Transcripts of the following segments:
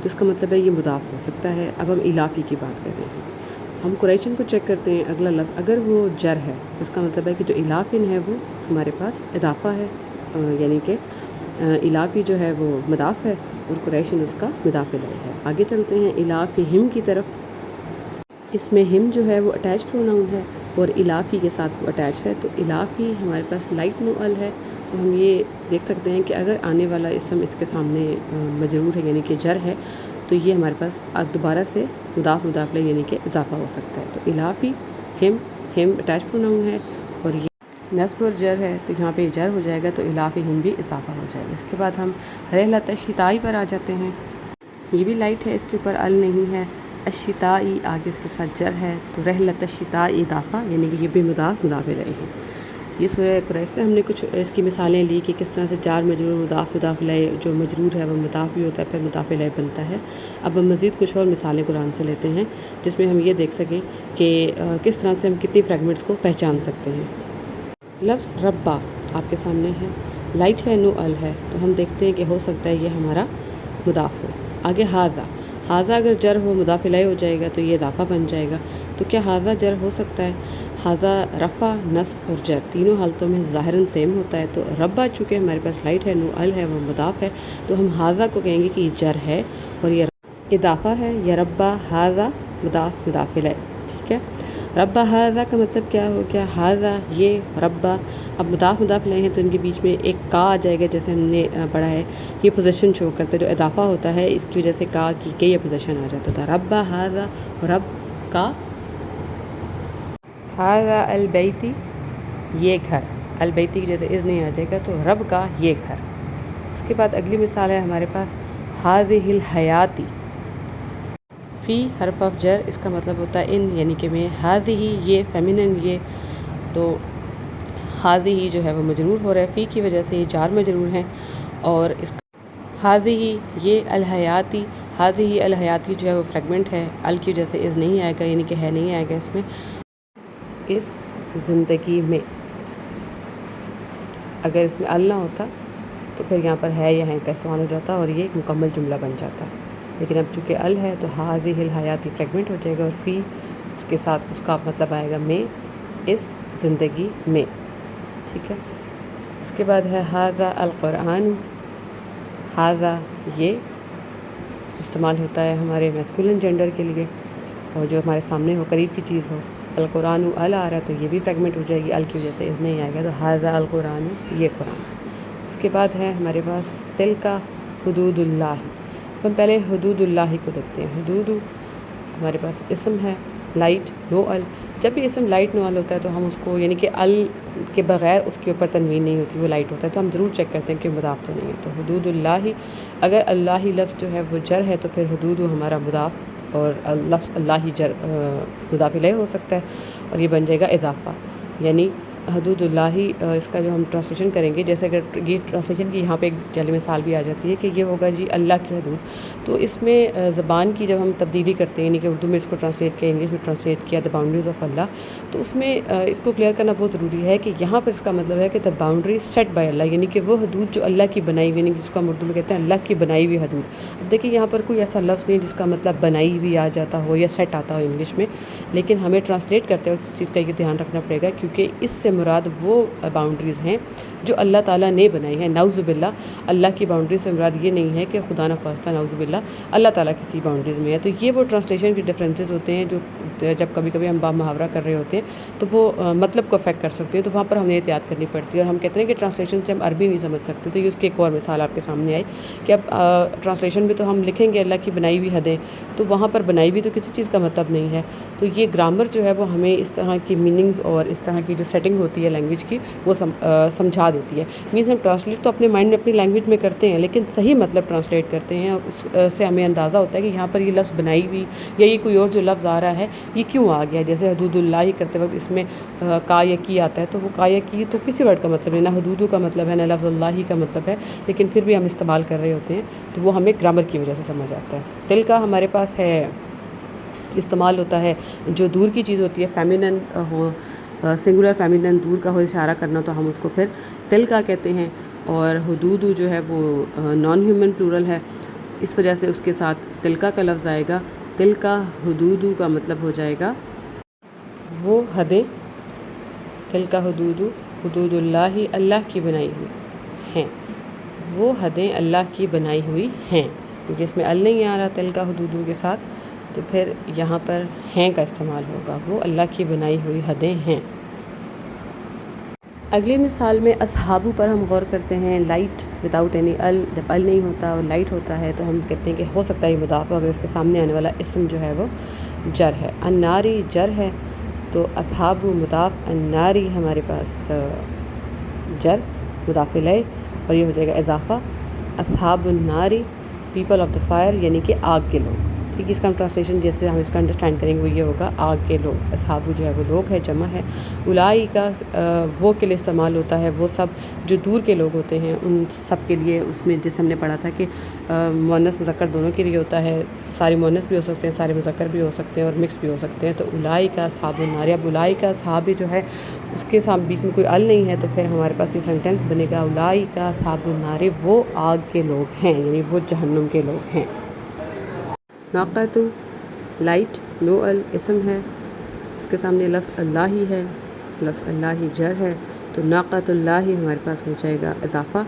تو اس کا مطلب ہے یہ مضاف ہو سکتا ہے۔ اب ہم اضافی کی بات کر رہے ہیں، ہم قریشن کو چیک کرتے ہیں۔ اگلا لفظ اگر وہ جر ہے تو اس کا مطلب ہے کہ جو اضافین ہے وہ ہمارے پاس اضافہ ہے، یعنی کہ اضافی جو ہے وہ مضاف ہے اور قریشن اس کا مضاف الیہ ہے۔ آگے چلتے ہیں اضافی ہم کی طرف۔ اس میں ہم جو ہے وہ اٹیچ پروناؤن ہے اور اضافی کے ساتھ وہ اٹیچ ہے، تو اضافی ہمارے پاس لائٹ نو ال ہے، تو ہم یہ دیکھ سکتے ہیں کہ اگر آنے والا اسم اس کے سامنے مجرور ہے یعنی کہ جر ہے تو یہ ہمارے پاس دوبارہ سے مضاف الیہ یعنی کہ اضافہ ہو سکتا ہے۔ تو اضافی ہم اٹیچ پروناؤن ہے اور یہ نصب اور جر ہے، تو یہاں پہ جر ہو جائے گا تو اضافی ہم بھی اضافہ ہو جائے گا۔ اس کے بعد ہم رحلۃ الشتاء پر آ جاتے ہیں۔ یہ بھی لائٹ ہے، اس کے اوپر ال نہیں ہے، الشتائی آگے اس کے ساتھ جر ہے، تو رحلۃ الشتاء اضافہ یعنی کہ یہ بھی مضاف الیہ ہے۔ یہ سورہ قریش سے ہم نے کچھ اس کی مثالیں لی کہ کس طرح سے جار مجرور مضاف الیہ، جو مجرور ہے وہ مضاف بھی ہوتا ہے پھر مضاف الیہ بنتا ہے۔ اب ہم مزید کچھ اور مثالیں قرآن سے لیتے ہیں جس میں ہم یہ دیکھ سکیں کہ کس طرح سے ہم کتنی فریگمنٹس کو پہچان سکتے ہیں۔ لفظ ربا آپ کے سامنے ہے، لائٹ ہے، نو ال ہے، تو ہم دیکھتے ہیں کہ ہو سکتا ہے یہ ہمارا مضاف ہو۔ آگے ہاذا اگر جر ہو مضاف الیہ ہو جائے گا تو یہ اضافہ بن جائے گا، تو کیا ہاذا جر ہو سکتا ہے؟ ہاذا رفع، نصب اور جر تینوں حالتوں میں ظاہراً سیم ہوتا ہے، تو ربا چونکہ ہمارے پاس لائٹ ہے، نو ال ہے، وہ مضاف ہے، تو ہم ہاذا کو کہیں گے کہ یہ جر ہے اور یہ اضافہ ہے، یا ربا ہاذا مضاف الیہ، ٹھیک ہے۔ ربا ہاذا کا مطلب کیا ہو گیا؟ ہاذا یہ، ربا اب مضاف الیہ ہیں تو ان کے بیچ میں ایک کا آ جائے گا، جیسے ہم نے پڑھا ہے یہ پوزیشن شو کرتا ہے، جو اضافہ ہوتا ہے اس کی وجہ سے کا کی یہ پوزیشن آ جاتا تھا۔ ربا ہاذا، رب کا، ہاذا البیتی یہ گھر، البیتی کی جیسے از نہیں آ جائے گا تو رب کا یہ گھر۔ اس کے بعد اگلی مثال ہے ہمارے پاس ہذہ الحیاتی، فی حرف آف جر، اس کا مطلب ہوتا ہے ان یعنی کہ میں، ہذہ یہ فیمینن یہ، تو ہذہ جو ہے وہ مجرور ہو رہا ہے، فی کی وجہ سے یہ جار مجرور ہیں، اور اس ہذہ یہ الحیاتی، ہذہ الحیاتی جو ہے وہ فریگمنٹ ہے، ال کی وجہ سے از نہیں آئے گا یعنی کہ ہے نہیں آئے گا اس میں، اس زندگی میں، اگر اس میں ال نہ ہوتا تو پھر یہاں پر ہے یا ہیں کا استعمال ہو جاتا اور یہ ایک مکمل جملہ بن جاتا، لیکن اب چونکہ ال ہے تو ہذہ الحیاتی فریگمنٹ ہو جائے گا اور فی اس کے ساتھ اس کا مطلب آئے گا میں، اس زندگی میں، ٹھیک ہے۔ اس کے بعد ہے ہذا القرآن، ہذا یہ استعمال ہوتا ہے ہمارے میسکولن جینڈر کے لیے اور جو ہمارے سامنے ہو، قریب کی چیز ہو، القرآن ال آ رہا ہے تو یہ بھی فریگمنٹ ہو جائے گی، ال کی وجہ سے از نہیں آئے گا، تو ہذا القرآن یہ قرآن۔ اس کے بعد ہے ہمارے پاس تلک حدود اللہ، ہم پہلے حدود اللہ کو دیکھتے ہیں۔ حدود ہمارے پاس اسم ہے، لائٹ نو ال، جب بھی اسم لائٹ نو ال ہوتا ہے تو ہم اس کو یعنی کہ ال کے بغیر اس کے اوپر تنوین نہیں ہوتی، وہ لائٹ ہوتا ہے تو ہم ضرور چیک کرتے ہیں کہ مضاف تو نہیں ہے، تو حدود اللہ، اگر اللہ لفظ جو ہے وہ جر ہے تو پھر حدود ہمارا مضاف اور لفظ اللہ جر مضاف الیہ ہو سکتا ہے اور یہ بن جائے گا اضافہ، یعنی حدود اللہ، اس کا جو ہم ٹرانسلیشن کریں گے، جیسے اگر یہ ٹرانسلیشن کی یہاں پہ ایک جعلی مثال بھی آ جاتی ہے کہ یہ ہوگا جی اللہ کی حدود، تو اس میں زبان کی جب ہم تبدیلی کرتے ہیں یعنی کہ اردو میں اس کو ٹرانسلیٹ کیا، انگلش میں ٹرانسلیٹ کیا دا باؤنڈریز آف اللہ، تو اس میں اس کو کلیئر کرنا بہت ضروری ہے کہ یہاں پر اس کا مطلب ہے کہ دا باؤنڈری سیٹ بائی اللہ، یعنی کہ وہ حدود جو اللہ کی بنائی ہوئی، یعنی جس کو ہم اردو میں کہتے ہیں اللہ کی بنائی ہوئی حدود۔ اب دیکھیں یہاں پر کوئی ایسا لفظ نہیں جس کا مطلب بنائی ہوئی آ جاتا ہو یا سیٹ آتا ہو انگلش میں، لیکن ہمیں ٹرانسلیٹ کرتے وقت اس چیز کا یہ دھیان رکھنا پڑے گا کیونکہ اس سے مراد وہ باؤنڈریز ہیں جو اللہ تعالیٰ نے بنائی ہیں، نعوذ باللہ اللہ کی باؤنڈری سے مراد یہ نہیں ہے کہ خدا نخواستہ نعوذ باللہ اللہ تعالیٰ کسی باؤنڈریز میں ہے، تو یہ وہ ٹرانسلیشن کی ڈفرینسز ہوتے ہیں جو جب کبھی کبھی ہم با محاورہ کر رہے ہوتے ہیں تو وہ مطلب کو افیکٹ کر سکتے ہیں، تو وہاں پر ہمیں احتیاط کرنی پڑتی ہے، اور ہم کہتے ہیں کہ ٹرانسلیشن سے ہم عربی نہیں سمجھ سکتے، تو یہ اس کی ایک اور مثال آپ کے سامنے آئی کہ اب ٹرانسلیشن میں تو ہم لکھیں گے اللہ کی بنائی ہوئی حدیں، تو وہاں پر بنائی ہوئی تو کسی چیز کا مطلب نہیں ہے، تو یہ گرامر جو ہے وہ ہمیں اس طرح کی میننگز اور اس طرح کی جو سیٹنگ ہوتی ہے لینگویج کی وہ سمجھا دیتی ہے، مینس ہم ٹرانسلیٹ تو اپنے مائنڈ میں اپنی لینگویج میں کرتے ہیں لیکن صحیح مطلب ٹرانسلیٹ کرتے ہیں، اور اس سے ہمیں اندازہ ہوتا ہے کہ یہاں پر یہ لفظ بنائی ہوئی یا یہ کوئی اور جو لفظ آ رہا ہے یہ کیوں آ گیا، جیسے حدود اللہ ہی کرتے وقت اس میں کا یا کی آتا ہے، تو وہ کا یا کی تو کسی ورڈ کا مطلب ہے، نہ حدود کا مطلب ہے نہ لفظ اللہ ہی کا مطلب ہے، لیکن پھر بھی ہم استعمال کر رہے ہوتے ہیں تو وہ ہمیں گرامر کی وجہ سے سمجھ آتا ہے۔ دل کا ہمارے پاس ہے استعمال ہوتا ہے جو دور کی چیز ہوتی ہے، فیمینن ہو، سنگولر فیمینن دور کا ہو اشارہ کرنا تو ہم اس کو پھر دل کا کہتے ہیں، اور حدود جو ہے وہ نان ہیومن پلورل ہے، اس وجہ سے اس کے ساتھ تلکا کا لفظ آئے گا. تلکا حدودو کا مطلب ہو جائے گا وہ حدیں. تلکا حدودو حدود اللہ اللہ کی بنائی ہوئی ہیں. وہ حدیں اللہ کی بنائی ہوئی ہیں. کیونکہ اس میں ال نہیں آ رہا تلکا حدودو کے ساتھ تو پھر یہاں پر ہیں کا استعمال ہوگا. وہ اللہ کی بنائی ہوئی حدیں ہیں. اگلی مثال میں اصحابو پر ہم غور کرتے ہیں. لائٹ وداؤٹ اینی ال. جب ال نہیں ہوتا اور لائٹ ہوتا ہے تو ہم کہتے ہیں کہ ہو سکتا ہے یہ مضاف ہو اگر اس کے سامنے آنے والا اسم جو ہے وہ جر ہے. الناری جر ہے تو اصحابو مضاف, الناری ہمارے پاس جر مضاف الیہ اور یہ ہو جائے گا اضافہ. اصحاب الناری پیپل آف دا فائر یعنی کہ آگ کے لوگ. ٹھیک, اس کا ہم ٹرانسلیشن جیسے ہم اس کا انڈرسٹینڈ کریں گے وہ یہ ہوگا آگ کے لوگ. اصحابو جو ہے وہ لوگ ہے, جمع ہے. اولائی کا وہ کے لیے استعمال ہوتا ہے, وہ سب جو دور کے لوگ ہوتے ہیں ان سب کے لیے. اس میں جیسے ہم نے پڑھا تھا کہ مؤنث مذکر دونوں کے لیے ہوتا ہے. سارے مؤنث بھی ہو سکتے ہیں, سارے مذکر بھی ہو سکتے ہیں اور مکس بھی ہو سکتے ہیں. تو اولائی کا اصحاب النار. اب اولائی کا اصحاب جو ہے اس کے ساتھ بیچ میں کوئی ال نہیں ہے تو پھر ہمارے پاس یہ سینٹینس بنے گا اولائی کا اصحاب النار, وہ آگ کے لوگ ہیں یعنی وہ جہنم کے لوگ ہیں. ناقۃ لائٹ نو ال اسم ہے, اس کے سامنے لفظ اللہ ہی ہے, لفظ اللہ ہی جر ہے تو ناقۃ اللہ ہمارے پاس ہو جائے گا اضافہ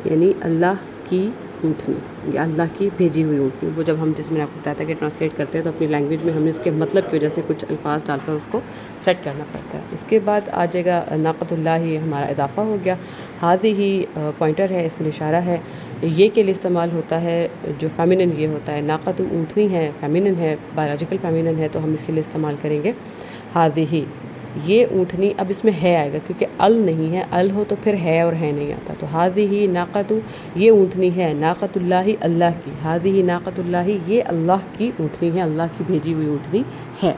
یعنی اللہ کی اونٹنی یا اللہ کی بھیجی ہوئی اونٹنی. وہ جب ہم جس میں نے آپ کو بتایا تھا کہ ٹرانسلیٹ کرتے ہیں تو اپنی لینگویج میں ہمیں اس کے مطلب کی وجہ سے کچھ الفاظ ڈال کر اس کو سیٹ کرنا پڑتا ہے. اس کے بعد آ جائے گا ناقۃ اللہ ہمارا اضافہ ہو گیا. ہذہ پوائنٹر ہے, اس میں اشارہ ہے. یہ کے لیے استعمال ہوتا ہے جو فیمینن یہ ہوتا ہے. ناقۃ اونٹنی ہے, فیمینن ہے, بایولوجیکل فیمینن ہے تو ہم اس کے لیے استعمال کریں گے ہذہ یہ اونٹنی. اب اس میں ہے آئے گا کیونکہ ال نہیں ہے, ال ہو تو پھر ہے اور ہے نہیں آتا. تو ہذہ ناقۃ یہ اونٹنی ہے, ناقۃ اللہ اللہ کی. ہذہ ناقۃ اللہ یہ اللہ کی اونٹنی ہے, اللہ کی بھیجی ہوئی اونٹنی ہے.